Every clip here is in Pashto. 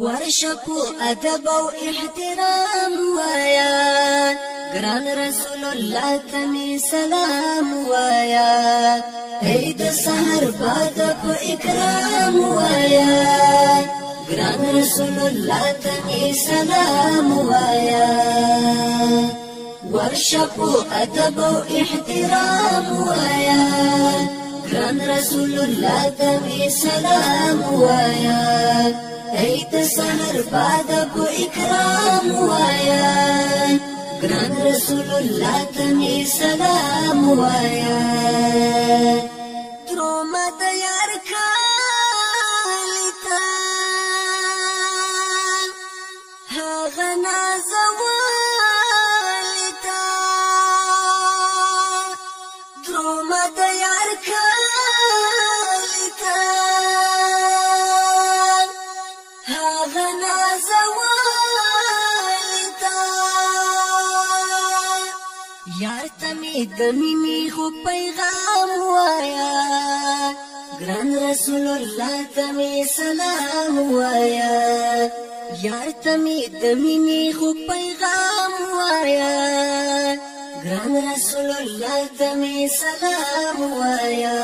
ورشپو ادب او احترام وایا ګران رسول الله تمی سلام وایا عید سحر باد په اکرام وایا ګران رسول الله تمی سلام وایا ورشپو ادب او احترام وایا ګران رسول الله تمی سلام وایا عید سحر باد په اکرام وایا ګران رسول الله تمی سلام وایا درومه د یار کالیتا هغه نازولیتا درومه د یار کالیتا یار تمی دمینی خو پیغام وایا ګران رسول الله تمی سلام وایا یار تمی دمینی خو پیغام وایا ګران رسول الله تمی سلام وایا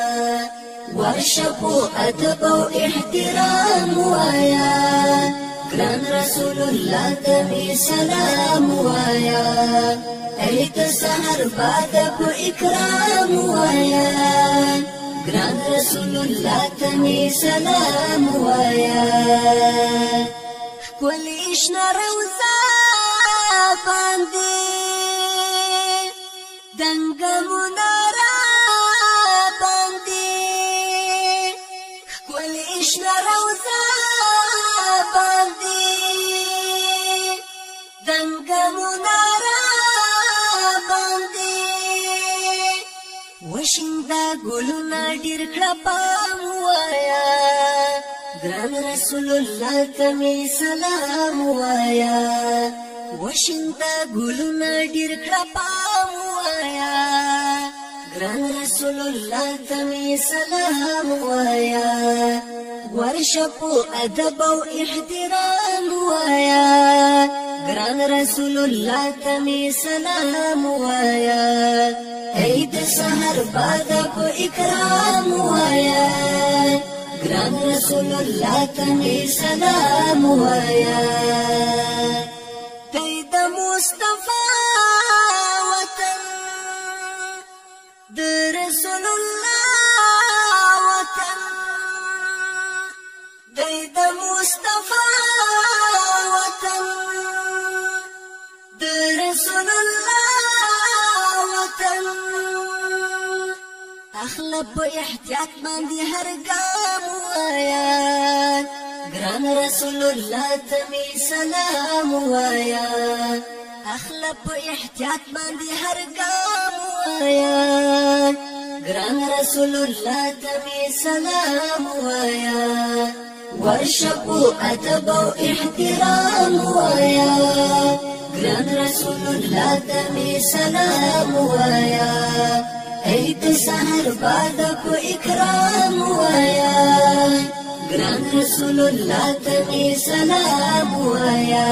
ورشپو ادب او احترام وایا ګران رسول الله تمی سلام وایا عید سحر باد په اکرام وایا ګران رسول الله تمی سلام وایا ښکلې شنه روضه باندې دنګه مناره باندې ښکلې شنه روضه باندې دنګه مناره وشندا ګلونه ډېر کړه پام وایا ګران رسول الله تمی سلام وایا وشندا ګلونه ډېر کړه پام وایا ګران رسول الله تمی سلام وایا ورشپو ادب او احترام وایا ګران رسول الله تمی سلام وایا عید سحر باد په اکرام وایا ګران رسول الله تمی سلام وایا دی د مصطفی وطن د رسول الله وطن دی د مصطفی وطن د رسول الله اخلا په احتیاط باندې هر ګام وایا ګران رسول الله تمی سلام وایا اخلا په احتیاط باندې هر ګام وایا ګران رسول الله تمی سلام وایا ورشپو ادب او احترام وایا ګران رسول الله تمی سلام وایا عید سحر باد په اکرام وایا ګران رسول الله تمی سلام وایا